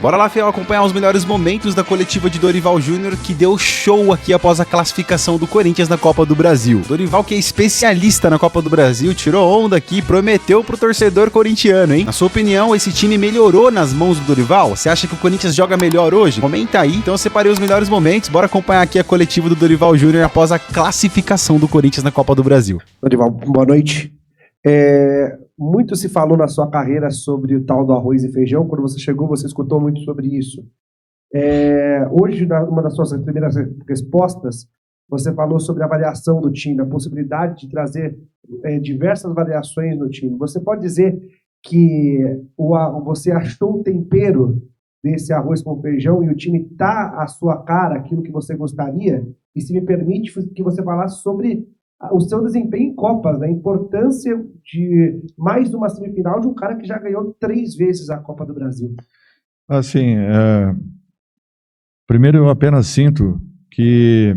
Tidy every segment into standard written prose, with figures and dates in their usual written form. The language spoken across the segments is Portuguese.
Bora lá, Fiel, acompanhar os melhores momentos da coletiva de Dorival Júnior, que deu show aqui após a classificação do Corinthians na Copa do Brasil. Dorival, que é especialista na Copa do Brasil, tirou onda aqui e prometeu pro torcedor corintiano, hein? Na sua opinião, esse time melhorou nas mãos do Dorival? Você acha que o Corinthians joga melhor hoje? Comenta aí. Então eu separei os melhores momentos, bora acompanhar aqui a coletiva do Dorival Júnior após a classificação do Corinthians na Copa do Brasil. Dorival, boa noite. Muito se falou na sua carreira sobre o tal do arroz e feijão. Quando você chegou, você escutou muito sobre isso. Hoje, uma das suas primeiras respostas, você falou sobre a variação do time, a possibilidade de trazer diversas variações no time. Você pode dizer que você achou o tempero desse arroz com feijão e o time está à sua cara, aquilo que você gostaria? E se me permite que você falasse sobre o seu desempenho em Copas, né? A importância de mais uma semifinal de um cara que já ganhou 3 vezes a Copa do Brasil. Assim, primeiro eu apenas sinto que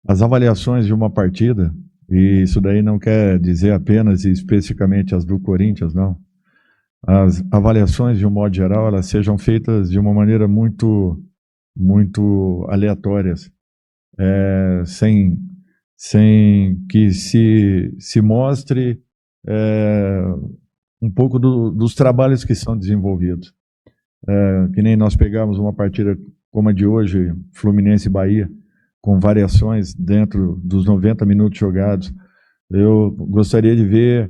as avaliações de uma partida, e isso daí não quer dizer apenas e especificamente as do Corinthians, não. As avaliações, de um modo geral, elas sejam feitas de uma maneira muito aleatórias, sem que se mostre um pouco dos trabalhos que são desenvolvidos. Que nem nós pegamos uma partida como a de hoje, Fluminense e Bahia, com variações dentro dos 90 minutos jogados. Eu gostaria de ver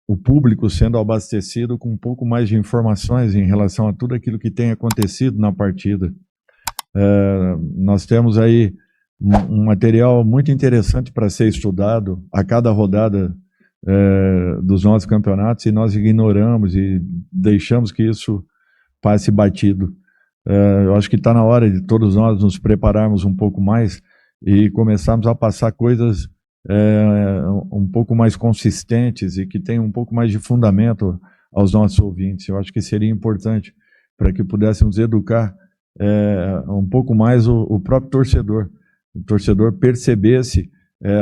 o público sendo abastecido com um pouco mais de informações em relação a tudo aquilo que tem acontecido na partida. Nós temos aí um material muito interessante para ser estudado a cada rodada dos nossos campeonatos, e nós ignoramos e deixamos que isso passe batido. Eu acho que está na hora de todos nós nos prepararmos um pouco mais e começarmos a passar coisas um pouco mais consistentes e que tenham um pouco mais de fundamento aos nossos ouvintes. Eu acho que seria importante para que pudéssemos educar um pouco mais o próprio torcedor. O torcedor percebesse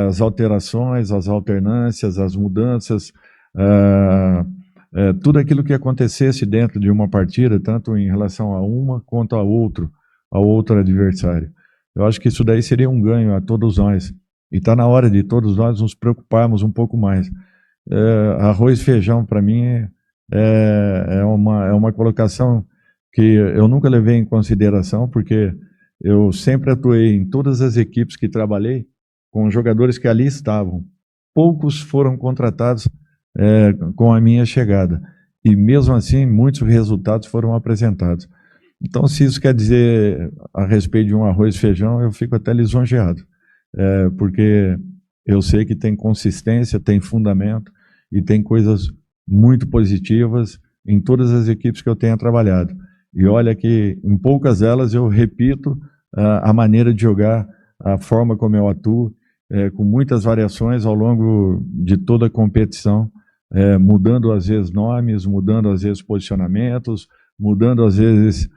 as alterações, as alternâncias, as mudanças, tudo aquilo que acontecesse dentro de uma partida, tanto em relação a uma quanto ao outro adversário. Eu acho que isso daí seria um ganho a todos nós. E está na hora de todos nós nos preocuparmos um pouco mais. Arroz e feijão, para mim, é uma colocação que eu nunca levei em consideração, porque eu sempre atuei em todas as equipes que trabalhei com jogadores que ali estavam. Poucos foram contratados com a minha chegada. E mesmo assim, muitos resultados foram apresentados. Então, se isso quer dizer a respeito de um arroz e feijão, eu fico até lisonjeado. Porque eu sei que tem consistência, tem fundamento e tem coisas muito positivas em todas as equipes que eu tenha trabalhado. E olha que em poucas delas eu repito a maneira de jogar, a forma como eu atuo, com muitas variações ao longo de toda a competição, mudando às vezes nomes, mudando às vezes posicionamentos, mudando às vezes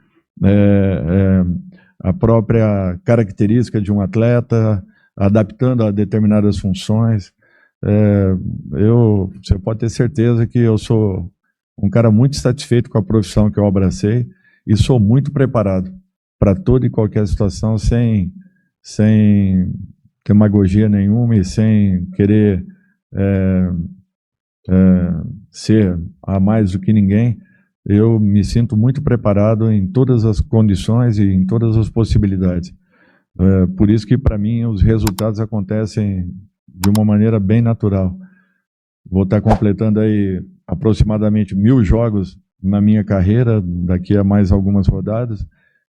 a própria característica de um atleta, adaptando a determinadas funções. Você pode ter certeza que eu sou um cara muito satisfeito com a profissão que eu abracei e sou muito preparado para toda e qualquer situação, sem demagogia nenhuma e sem querer ser a mais do que ninguém. Eu me sinto muito preparado em todas as condições e em todas as possibilidades. Por isso que, para mim, os resultados acontecem de uma maneira bem natural. Vou estar completando aí aproximadamente 1000 jogos na minha carreira, daqui a mais algumas rodadas,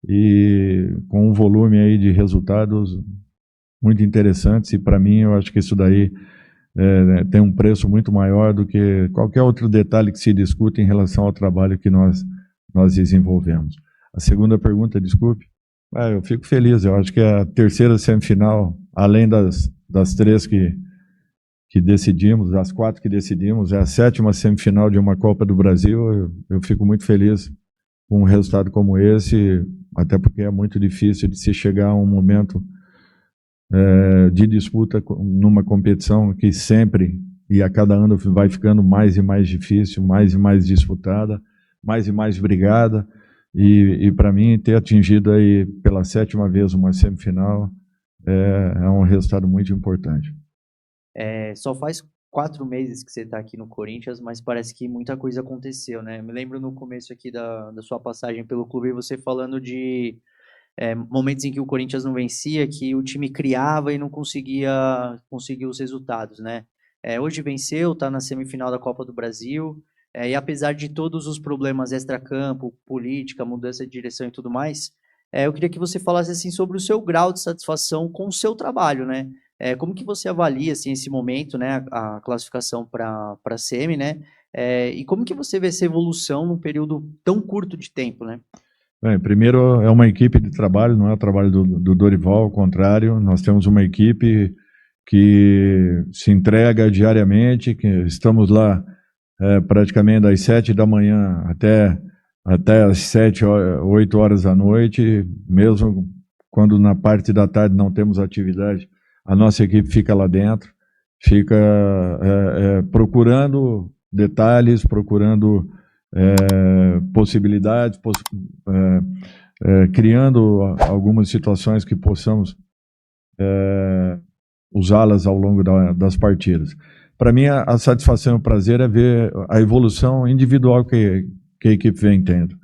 e com um volume aí de resultados muito interessantes, e para mim eu acho que isso daí tem um preço muito maior do que qualquer outro detalhe que se discute em relação ao trabalho que nós desenvolvemos. A segunda pergunta, desculpe. Eu fico feliz, eu acho que a terceira semifinal, além das 3 que decidimos, das 4 que decidimos, é a 7ª semifinal de uma Copa do Brasil. Eu fico muito feliz com um resultado como esse, até porque é muito difícil de se chegar a um momento de disputa numa competição que sempre e a cada ano vai ficando mais e mais difícil, mais e mais disputada, mais e mais brigada, e para mim ter atingido aí pela 7ª vez uma semifinal é um resultado muito importante. Só faz 4 meses que você está aqui no Corinthians, mas parece que muita coisa aconteceu, né? Me lembro no começo aqui da sua passagem pelo clube, você falando de momentos em que o Corinthians não vencia, que o time criava e não conseguia conseguir os resultados, né? Hoje venceu, está na semifinal da Copa do Brasil, e apesar de todos os problemas extracampo, política, mudança de direção e tudo mais, eu queria que você falasse assim sobre o seu grau de satisfação com o seu trabalho, né? Como que você avalia assim, esse momento, né, a classificação para a semi, né? E como que você vê essa evolução num período tão curto de tempo, né? Bem, primeiro é uma equipe de trabalho, não é o trabalho do Dorival, ao contrário, nós temos uma equipe que se entrega diariamente, que estamos lá praticamente das 7 da manhã até às 7, 8 horas da noite, mesmo quando na parte da tarde não temos atividade, a nossa equipe fica lá dentro, fica procurando detalhes, procurando possibilidades, criando algumas situações que possamos usá-las ao longo das partidas. Para mim, a satisfação e o prazer é ver a evolução individual que a equipe vem tendo.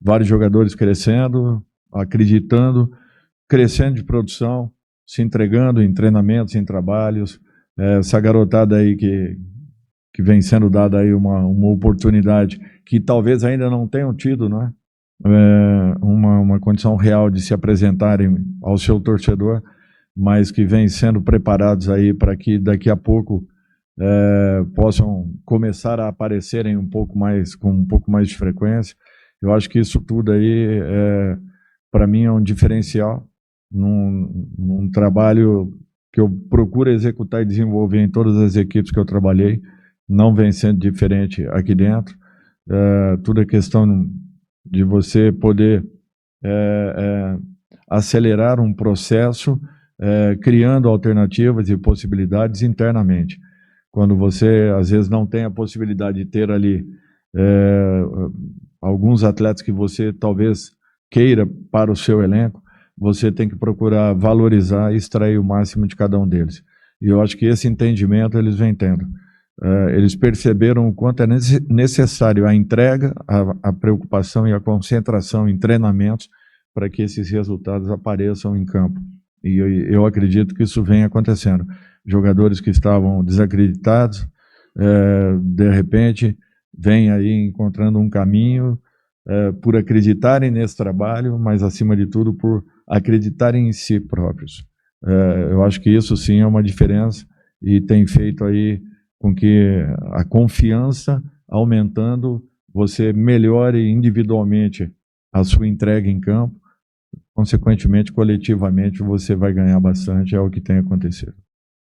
Vários jogadores crescendo, acreditando, crescendo de produção, se entregando em treinamentos, em trabalhos. Essa garotada aí que vem sendo dada aí uma oportunidade que talvez ainda não tenham tido, né? Uma condição real de se apresentarem ao seu torcedor, mas que vem sendo preparados aí para que daqui a pouco possam começar a aparecerem com um pouco mais de frequência. Eu acho que isso tudo aí, para mim, é um diferencial num trabalho que eu procuro executar e desenvolver em todas as equipes que eu trabalhei, não vem sendo diferente aqui dentro. Tudo é questão de você poder acelerar um processo, criando alternativas e possibilidades internamente. Quando você, às vezes, não tem a possibilidade de ter ali alguns atletas que você talvez queira para o seu elenco, você tem que procurar valorizar e extrair o máximo de cada um deles. E eu acho que esse entendimento eles vêm tendo. Eles perceberam o quanto é necessário a entrega, a preocupação e a concentração em treinamentos para que esses resultados apareçam em campo. E eu acredito que isso vem acontecendo. Jogadores que estavam desacreditados, de repente, vêm aí encontrando um caminho por acreditarem nesse trabalho, mas, acima de tudo, por acreditarem em si próprios. Eu acho que isso, sim, é uma diferença e tem feito aí com que a confiança aumentando, você melhore individualmente a sua entrega em campo, consequentemente, coletivamente, você vai ganhar bastante, é o que tem acontecido.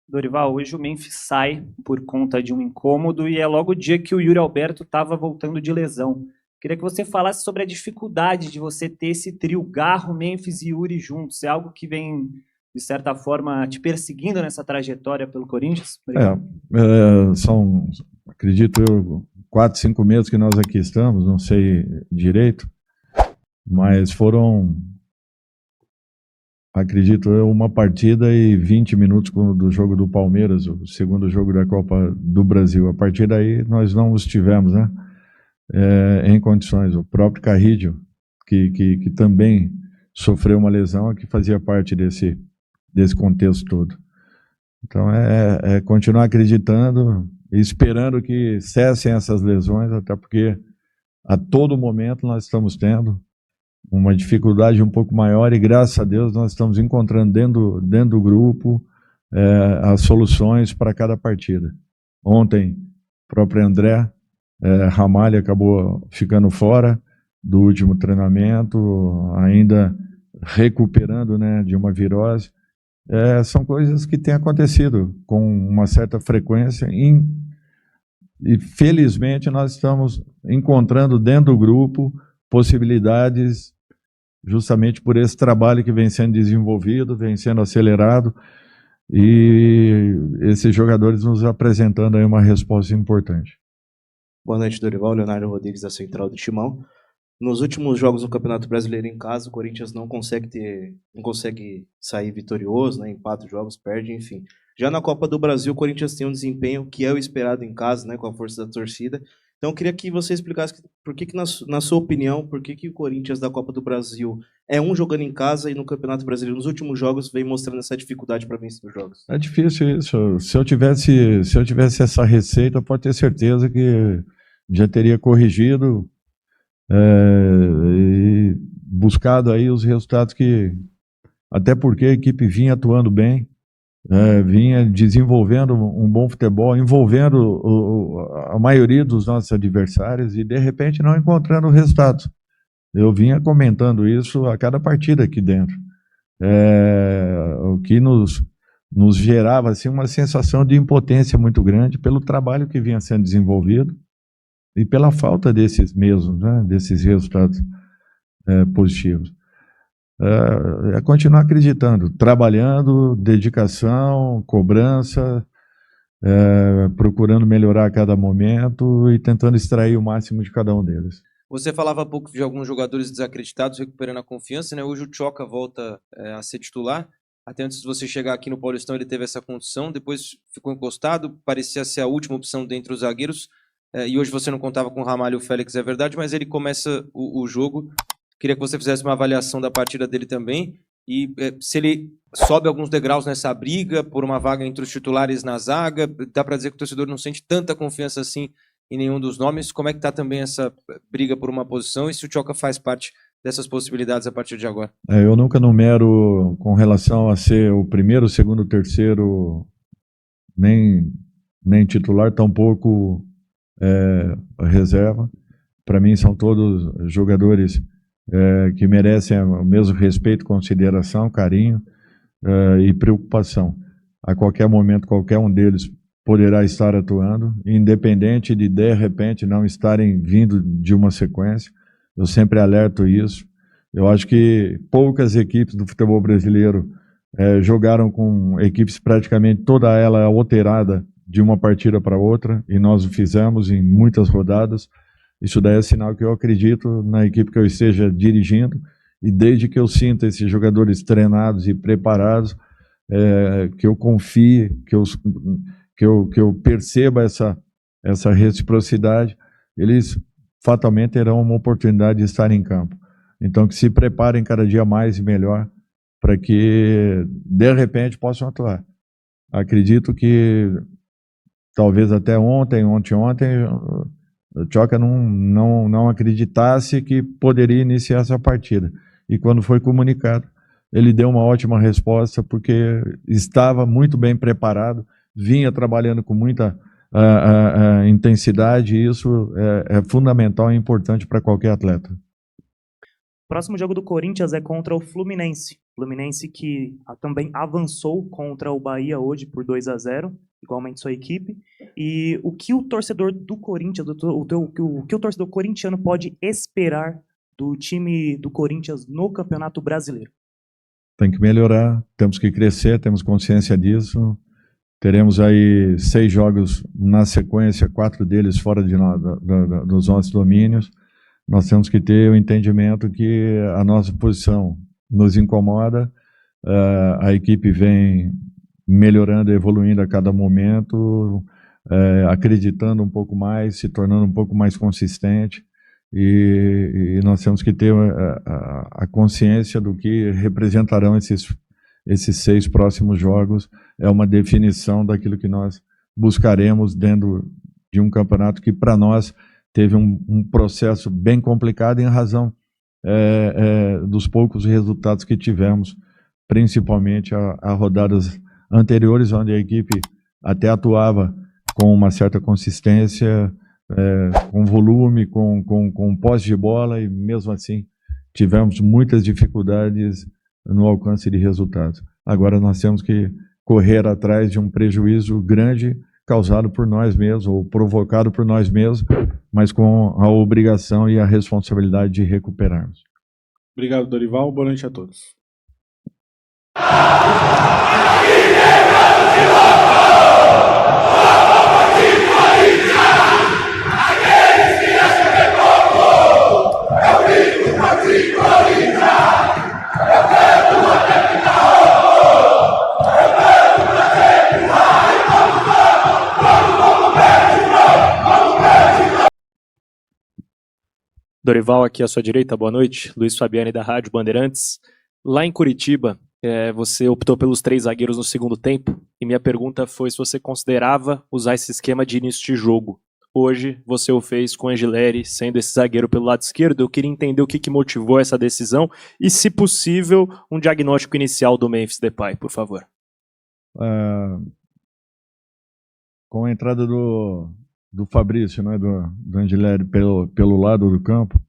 Dorival, hoje o Memphis sai por conta de um incômodo e é logo o dia que o Yuri Alberto estava voltando de lesão. Queria que você falasse sobre a dificuldade de você ter esse trio Garro, Memphis e Yuri juntos. É algo que vem, de certa forma, te perseguindo nessa trajetória pelo Corinthians? São, acredito eu, 4, 5 meses que nós aqui estamos, não sei direito, mas foram, acredito eu, uma partida e 20 minutos do jogo do Palmeiras, o segundo jogo da Copa do Brasil. A partir daí nós não estivemos, né, em condições. O próprio Carrídio, que também sofreu uma lesão, que fazia parte desse contexto todo. Então continuar acreditando e esperando que cessem essas lesões, até porque a todo momento nós estamos tendo uma dificuldade um pouco maior e, graças a Deus, nós estamos encontrando dentro do grupo as soluções para cada partida. Ontem, o próprio André Ramalho acabou ficando fora do último treinamento, ainda recuperando, né, de uma virose. São coisas que têm acontecido com uma certa frequência e felizmente nós estamos encontrando dentro do grupo possibilidades justamente por esse trabalho que vem sendo desenvolvido, vem sendo acelerado e esses jogadores nos apresentando aí uma resposta importante. Boa noite, Dorival. Leonardo Rodrigues, da Central do Timão. Nos últimos jogos do Campeonato Brasileiro em casa, o Corinthians não consegue sair vitorioso, né? Empata os jogos, perde, enfim. Já na Copa do Brasil, o Corinthians tem um desempenho que é o esperado em casa, né? Com a força da torcida. Então, eu queria que você explicasse por que na sua opinião, por que o Corinthians da Copa do Brasil é jogando em casa e no Campeonato Brasileiro, nos últimos jogos, vem mostrando essa dificuldade para vencer os jogos. É difícil isso. Se eu tivesse essa receita, pode ter certeza que já teria corrigido e buscado aí os resultados até porque a equipe vinha atuando bem, vinha desenvolvendo um bom futebol, envolvendo a maioria dos nossos adversários e de repente não encontrando resultados. Eu vinha comentando isso a cada partida aqui dentro. O que nos gerava assim, uma sensação de impotência muito grande pelo trabalho que vinha sendo desenvolvido e pela falta desses mesmos, né, desses resultados positivos. Continuar acreditando, trabalhando, dedicação, cobrança, procurando melhorar a cada momento e tentando extrair o máximo de cada um deles. Você falava há pouco de alguns jogadores desacreditados recuperando a confiança, né? Hoje o Tchoka volta a ser titular. Até antes de você chegar aqui no Paulistão ele teve essa condição, depois ficou encostado, parecia ser a última opção dentre os zagueiros. E hoje você não contava com o Ramalho e o Félix, é verdade, mas ele começa o jogo. Queria que você fizesse uma avaliação da partida dele também. E se ele sobe alguns degraus nessa briga por uma vaga entre os titulares na zaga, dá para dizer que o torcedor não sente tanta confiança assim em nenhum dos nomes. Como é que está também essa briga por uma posição e se o Tchoka faz parte dessas possibilidades a partir de agora? Eu nunca numero com relação a ser o primeiro, segundo, terceiro, nem titular, tampouco reserva. Para mim são todos jogadores que merecem o mesmo respeito, consideração, carinho e preocupação. A qualquer momento, qualquer um deles poderá estar atuando, independente de repente, não estarem vindo de uma sequência. Eu sempre alerto isso. Eu acho que poucas equipes do futebol brasileiro jogaram com equipes praticamente toda ela alterada de uma partida para outra, e nós o fizemos em muitas rodadas. Isso daí é sinal que eu acredito na equipe que eu esteja dirigindo, e desde que eu sinta esses jogadores treinados e preparados, que eu confie, que eu perceba essa reciprocidade, eles fatalmente terão uma oportunidade de estar em campo. Então, que se preparem cada dia mais e melhor para que, de repente, possam atuar. Acredito que, talvez até ontem, o Tchoka não acreditasse que poderia iniciar essa partida. E quando foi comunicado, ele deu uma ótima resposta, porque estava muito bem preparado, vinha trabalhando com muita intensidade, e isso é fundamental e importante para qualquer atleta. Próximo jogo do Corinthians é contra o Fluminense. Fluminense que também avançou contra o Bahia hoje por 2-0, igualmente sua equipe. E o que o torcedor do Corinthians, o que o torcedor corintiano pode esperar do time do Corinthians no Campeonato Brasileiro? Tem que melhorar, temos que crescer, temos consciência disso. Teremos aí 6 jogos na sequência, 4 deles fora dos nossos domínios. Nós temos que ter o entendimento que a nossa posição nos incomoda, a equipe vem melhorando, evoluindo a cada momento, acreditando um pouco mais, se tornando um pouco mais consistente, e nós temos que ter a consciência do que representarão esses 6 próximos jogos. É uma definição daquilo que nós buscaremos dentro de um campeonato que, para nós, teve um processo bem complicado em razão dos poucos resultados que tivemos, principalmente a rodadas anteriores, onde a equipe até atuava com uma certa consistência, com volume, com posse de bola, e mesmo assim tivemos muitas dificuldades no alcance de resultados. Agora nós temos que correr atrás de um prejuízo grande causado por nós mesmos, ou provocado por nós mesmos, mas com a obrigação e a responsabilidade de recuperarmos. Obrigado, Dorival. Boa noite a todos. Aqui! Dorival, aqui à sua direita, boa noite. Luiz Fabiani, da Rádio Bandeirantes. Lá em Curitiba, você optou pelos 3 zagueiros no segundo tempo, e minha pergunta foi se você considerava usar esse esquema de início de jogo. Hoje, você o fez com o Angileri, sendo esse zagueiro pelo lado esquerdo. Eu queria entender o que motivou essa decisão e, se possível, um diagnóstico inicial do Memphis Depay, por favor. Com a entrada do Fabrício, né, do Angileri pelo lado do campo,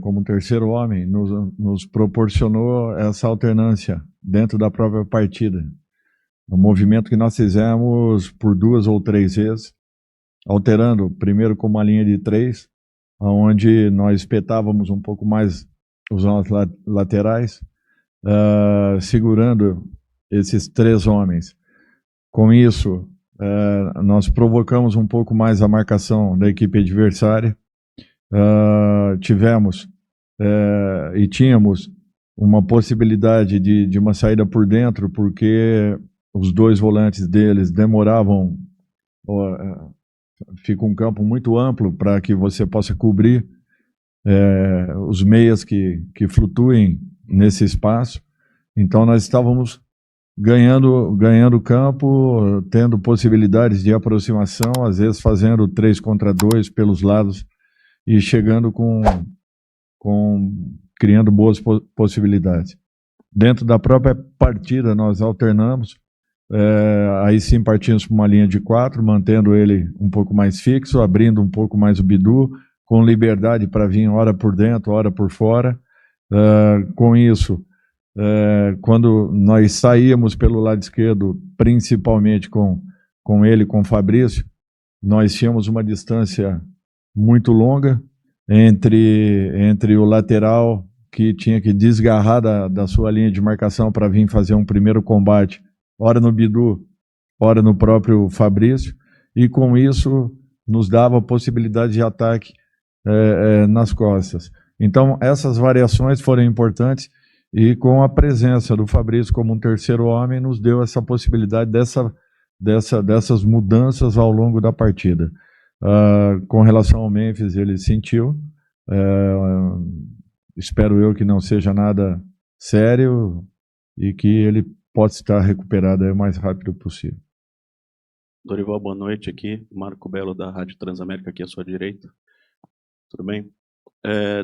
como terceiro homem, nos proporcionou essa alternância dentro da própria partida. Um movimento que nós fizemos por 2 ou 3 vezes, alterando primeiro com uma linha de 3, onde nós espetávamos um pouco mais os laterais, segurando esses 3 homens. Com isso, nós provocamos um pouco mais a marcação da equipe adversária. Tivemos e tínhamos uma possibilidade de uma saída por dentro, porque os 2 volantes deles demoravam. Fica um campo muito amplo para que você possa cobrir os meias que flutuem nesse espaço. Então nós estávamos ganhando campo, tendo possibilidades de aproximação, às vezes fazendo 3 contra 2 pelos lados e chegando criando boas possibilidades. Dentro da própria partida nós alternamos, aí sim partimos para uma linha de 4, mantendo ele um pouco mais fixo, abrindo um pouco mais o bidu, com liberdade para vir hora por dentro, hora por fora. Com isso, quando nós saíamos pelo lado esquerdo, principalmente com ele, com o Fabrício, nós tínhamos uma distância muito longa entre o lateral, que tinha que desgarrar da sua linha de marcação para vir fazer um primeiro combate, ora no Bidu, ora no próprio Fabrício, e com isso nos dava possibilidade de ataque nas costas. Então essas variações foram importantes, e com a presença do Fabrício como um terceiro homem, nos deu essa possibilidade dessas mudanças ao longo da partida. Com relação ao Memphis, ele sentiu, espero eu que não seja nada sério e que ele possa estar recuperado o mais rápido possível. Dorival, boa noite aqui, Marco Belo da Rádio Transamérica aqui à sua direita. Tudo bem?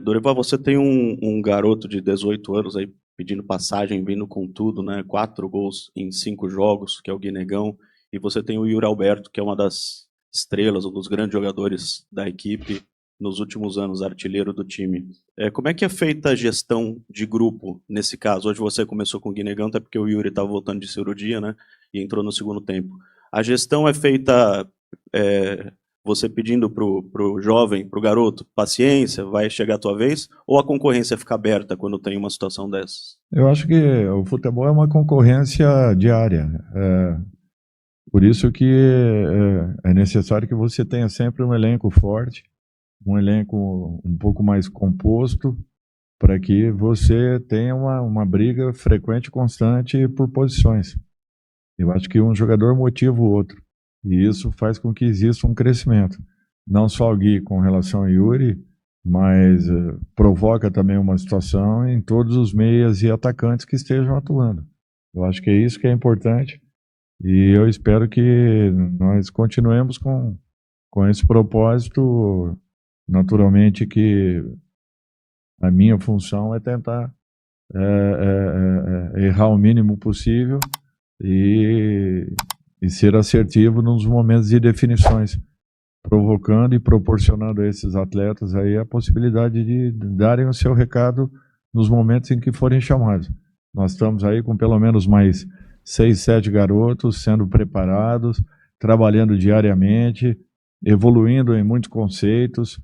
Dorival, você tem um garoto de 18 anos aí pedindo passagem, vindo com tudo, né? 4 gols em 5 jogos, que é o Guinegão, e você tem o Yuri Alberto, que é uma das estrelas, um dos grandes jogadores da equipe nos últimos anos, artilheiro do time. Como é que é feita a gestão de grupo nesse caso? Hoje você começou com o Guinegão, até porque o Yuri estava voltando de cirurgia, né? E entrou no segundo tempo. A gestão é feita você pedindo pro jovem, pro garoto, paciência, vai chegar a tua vez, ou a concorrência fica aberta quando tem uma situação dessas? Eu acho que o futebol é uma concorrência diária. Por isso que é necessário que você tenha sempre um elenco forte, um elenco um pouco mais composto, para que você tenha uma briga frequente e constante por posições. Eu acho que um jogador motiva o outro. E isso faz com que exista um crescimento. Não só o Gui com relação ao Yuri, mas provoca também uma situação em todos os meias e atacantes que estejam atuando. Eu acho que é isso que é importante. E eu espero que nós continuemos com esse propósito. Naturalmente que a minha função é tentar errar o mínimo possível e ser assertivo nos momentos de definições, provocando e proporcionando a esses atletas aí a possibilidade de darem o seu recado nos momentos em que forem chamados. Nós estamos aí com pelo menos mais 6, 7 garotos sendo preparados, trabalhando diariamente, evoluindo em muitos conceitos,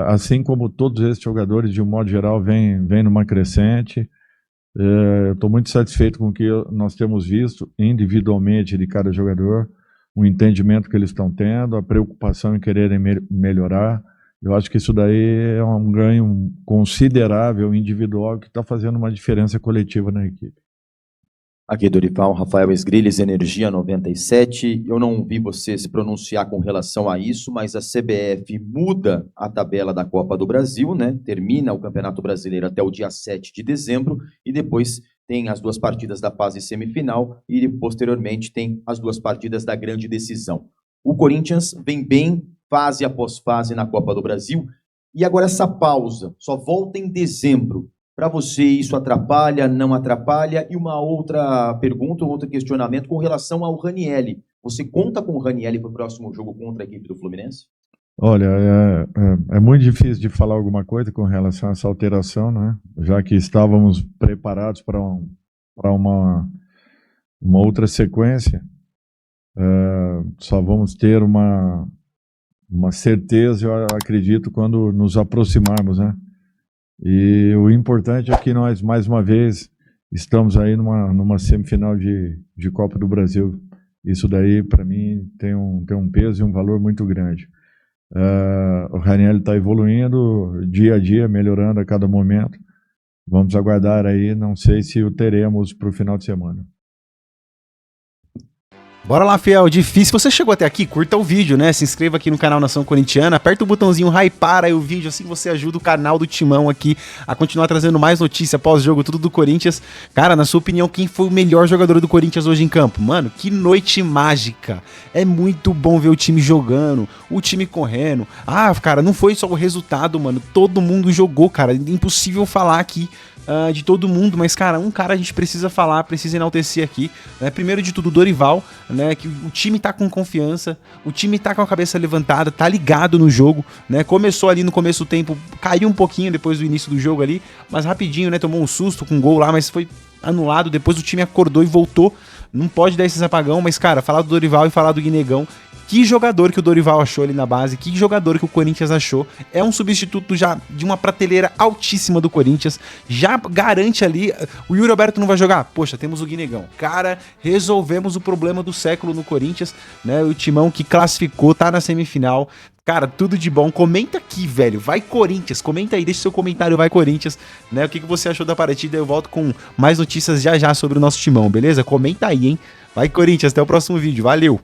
assim como todos esses jogadores, de um modo geral, vêm numa crescente. Eu estou muito satisfeito com o que nós temos visto individualmente de cada jogador, o entendimento que eles estão tendo, a preocupação em quererem melhorar, Eu acho que isso daí é um ganho considerável, individual, que está fazendo uma diferença coletiva na equipe. Aqui, Dorival, Rafael Esgrilles, Energia 97. Eu não vi você se pronunciar com relação a isso, mas a CBF muda a tabela da Copa do Brasil, né? Termina o Campeonato Brasileiro até o dia 7 de dezembro e depois tem as 2 partidas da fase semifinal e posteriormente tem as 2 partidas da grande decisão. O Corinthians vem bem fase após fase na Copa do Brasil e agora essa pausa só volta em dezembro. Para você isso atrapalha, não atrapalha? E uma outra pergunta, um outro questionamento com relação ao Ranieri. Você conta com o Ranieri para o próximo jogo contra a equipe do Fluminense? Olha, é muito difícil de falar alguma coisa com relação a essa alteração, né? Já que estávamos preparados para uma outra sequência. Só vamos ter uma certeza, eu acredito, quando nos aproximarmos, né? E o importante é que nós, mais uma vez, estamos aí numa semifinal de Copa do Brasil. Isso daí, para mim, tem um peso e um valor muito grande. O Ranieri está evoluindo dia a dia, melhorando a cada momento. Vamos aguardar aí, não sei se o teremos para o final de semana. Bora lá, fiel, difícil. Você chegou até aqui, curta o vídeo, né? Se inscreva aqui no canal Nação Corintiana, aperta o botãozinho hypar aí o vídeo, assim você ajuda o canal do Timão aqui a continuar trazendo mais notícia pós-jogo, tudo do Corinthians. Cara, na sua opinião, quem foi o melhor jogador do Corinthians hoje em campo? Mano, que noite mágica. É muito bom ver o time jogando, o time correndo. Ah, cara, não foi só o resultado, mano. Todo mundo jogou, cara. Impossível falar aqui de todo mundo, mas, cara, um cara a gente precisa falar, precisa enaltecer aqui, né? Primeiro de tudo, o Dorival, né? Que o time tá com confiança, o time tá com a cabeça levantada, tá ligado no jogo, né? Começou ali no começo do tempo, caiu um pouquinho depois do início do jogo ali, mas rapidinho, né? Tomou um susto com um gol lá, mas foi anulado, depois o time acordou e voltou. Não pode dar esses apagão, mas, cara, falar do Dorival e falar do Guinegão, que jogador que o Dorival achou ali na base, que jogador que o Corinthians achou. É um substituto já de uma prateleira altíssima do Corinthians, já garante ali, o Yuri Alberto não vai jogar? Poxa, temos o Guinegão. Cara, resolvemos o problema do século no Corinthians, né? O Timão que classificou, tá na semifinal. Cara, tudo de bom. Comenta aqui, velho. Vai Corinthians. Comenta aí, deixa seu comentário, vai Corinthians, né? O que você achou da partida? Eu volto com mais notícias já sobre o nosso Timão, beleza? Comenta aí, hein? Vai Corinthians, até o próximo vídeo. Valeu!